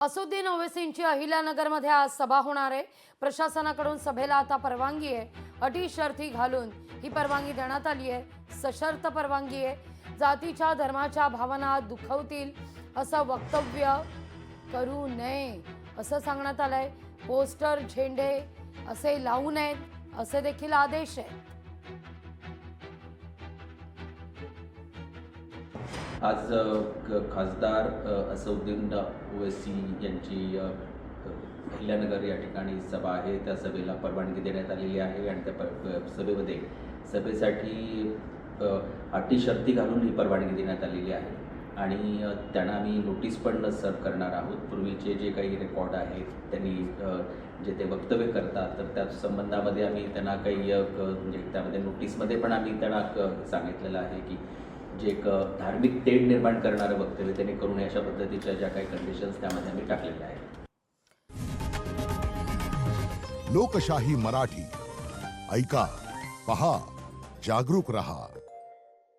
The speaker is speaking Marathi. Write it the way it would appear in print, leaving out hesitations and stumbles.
असुद्दीन ओवैसींची अहिल्यानगरमध्ये आज सभा होणार आहे। प्रशासनाकडून सभेला आता परवानगी आहे। अटी शर्ती घालून ही परवानगी देण्यात आली आहे। सशर्त परवानगी आहे। जातीच्या धर्माच्या भावना दुखवतील असं वक्तव्य करू नये असं सांगण्यात आलंय। पोस्टर झेंडे असे लावू नयेत असे देखील आदेश आहेत। आज खासदार असदुद्दीन ओवैसी यांची अहिल्यानगर या ठिकाणी सभा आहे। त्या सभेला परवानगी देण्यात आलेली आहे आणि त्या सभेमध्ये सभेसाठी अटी शर्ती घालून ही परवानगी देण्यात आलेली आहे आणि त्यांना आम्ही नोटीस पण सर्व करणार आहोत। पूर्वीचे जे काही रेकॉर्ड आहेत त्यांनी जे ते वक्तव्य करतात तर त्या संबंधामध्ये आम्ही त्यांना काही म्हणजे त्यामध्ये नोटीसमध्ये पण आम्ही त्यांना सांगितलेलं आहे की जे एक धार्मिक तेढ निर्माण करणारं वक्तव्य त्यांनी करू नये अशा पद्धतीच्या ज्या काही कंडिशन्स त्यामध्ये आम्ही टाकलेल्या आहेत। लोकशाही मराठी ऐका, पहा, जागरूक रहा।